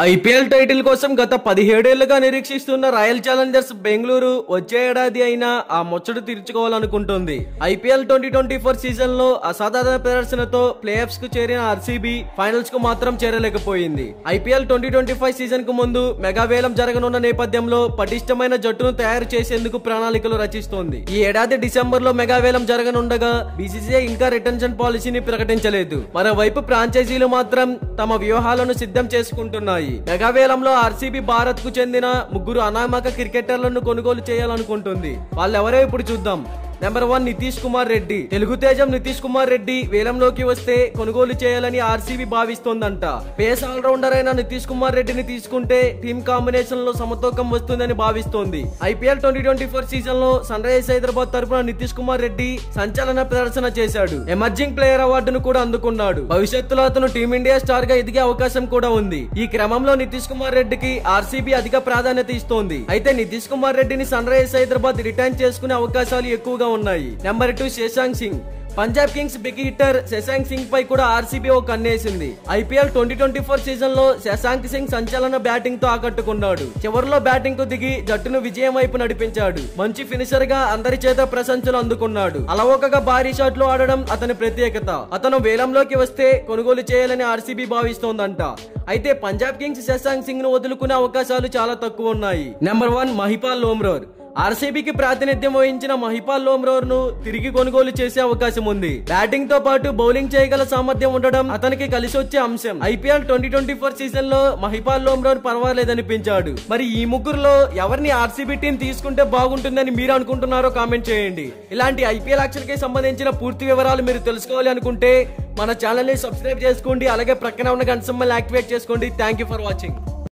IPL title కోసం గత 17 ఏళ్లుగా నిరీక్షిస్తున్న రాయల్ ఛాలెంజర్స్ బెంగళూరు వచ్చే ఏడాది అయినా ఆ ముచ్చట తీర్చుకోవాలనుకుంటుంది. ఐపీఎల్ 2024 సీజన్ లో అసాధారణ ప్రదర్శనతో ప్లే ఆఫ్స్ కు చేరిన ఆర్సీబీ ఫైనల్స్ కు మాత్రం చేరలేకపోయింది. ఐపీఎల్ 2025 సీజన్ కు ముందు మెగా వేలం జరగనున్న నేపథ్యంలో పటిష్టమైన జట్టును తయారు చేసేందుకు ప్రణాళికలు రచిస్తోంది. ఈ ఏడాది డిసెంబర్ లో మెగా వేలం జరగనుండగా బీసీసీఐ ఇంకా రిటెన్షన్ పాలసీని ప్రకటించలేదు. మరోవైపు ఫ్రాంచైజీలు మాత్రం తమ వ్యూహాలను సిద్ధం చేసుకుంటున్నాయి. మెగా వేలంలో ఆర్సీబీ భారత్ కు చెందిన 3 అనామక క్రికెటర్లను కొనుగోలు చేయాలనుకుంటుంది. వాళ్ళెవరో ఇప్పుడు చూద్దాం. నెంబర్ 1 నితీష్ కుమార్ రెడ్డి. తెలుగు తేజం నితీష్ కుమార్ రెడ్డి వేలంలోకి వస్తే కొనుగోలు చేయాలని ఆర్సీబీ భావిస్తోందంట. పేస్ ఆల్రౌండర్ అయిన నితీష్ కుమార్ రెడ్డిని తీసుకుంటే టీమ్ కాంబినేషన్ లో సమతూకం వస్తుందని భావిస్తోంది. ఐపీఎల్ 2024 సీజన్ లో సన్ రైజర్స్ హైదరాబాద్ తరపున నితీష్ కుమార్ రెడ్డి సంచలన ప్రదర్శన చేశాడు. ఎమర్జింగ్ ప్లేయర్ అవార్డును కూడా అందుకున్నాడు. భవిష్యత్తులో అతను టీమిండియా స్టార్ గా ఎదిగే అవకాశం కూడా ఉంది. ఈ క్రమంలో నితీష్ కుమార్ రెడ్డికి ఆర్సీబీ అధిక ప్రాధాన్యత ఇస్తోంది. అయితే నితీష్ కుమార్ రెడ్డిని సన్ రైజర్స్ హైదరాబాద్ రిటైన్ చేసుకునే అవకాశాలు ఎక్కువగా ఉన్నాయి. Number 2 Shashank Singh. Punjab Kings big hitter Shashank Singh పై కూడా ఆర్సీబీ ఓ కన్నేసింది. ఐపీఎల్ 2024 సీజన్ లో శశాంక్ సింగ్ సంచలన బ్యాటింగ్ తో ఆకట్టుకున్నాడు. చివరిలో బ్యాటింగ్ కు దిగి జట్టును విజయం వైపు నడిపించాడు. మంచి ఫినిషర్ గా అందరి చేత ప్రశంసలు అందుకున్నాడు. అలవోకగా భారీ షాట్లు ఆడడం అతని ప్రత్యేకత. అతను వేలంలోకి వస్తే కొనుగోలు చేయాలని ఆర్సీబీ భావిస్తోందంట. అయితే పంజాబ్ కింగ్స్ శశాంక్ సింగ్ ను వదులుకునే అవకాశాలు చాలా తక్కువ ఉన్నాయి. నెంబర్ 1 మహిపాల్ లోమ్రోర్. ఆర్సీబీకి ప్రాతినిధ్యం వహించిన మహిపాల్ లోమ్రోర్ ను తిరిగి కొనుగోలు చేసే అవకాశం ఉంది. బ్యాటింగ్ తో పాటు బౌలింగ్ చేయగల సామర్థ్యం ఉండడం అతనికి కలిసి వచ్చే అంశం. ఐపీఎల్ 2024 సీజన్ లో మహిపాల్ లోమ్రోర్ పర్వాలేదనిపించాడు. మరి ఈ ముగ్గురులో ఎవరిని ఆర్సీబీ టీం తీసుకుంటే బాగుంటుందని మీరు అనుకుంటున్నారో కామెంట్ చేయండి. ఇలాంటి ఐపీఎల్ యాక్షన్ కి సంబంధించిన పూర్తి వివరాలు మీరు తెలుసుకోవాలి అనుకుంటే మన ఛానల్ ని సబ్స్క్రైబ్ చేసుకోండి. అలాగే ప్రక్కన ఉన్న గంట సింబల్ యాక్టివేట్ చేసుకోండి. Thank you for watching.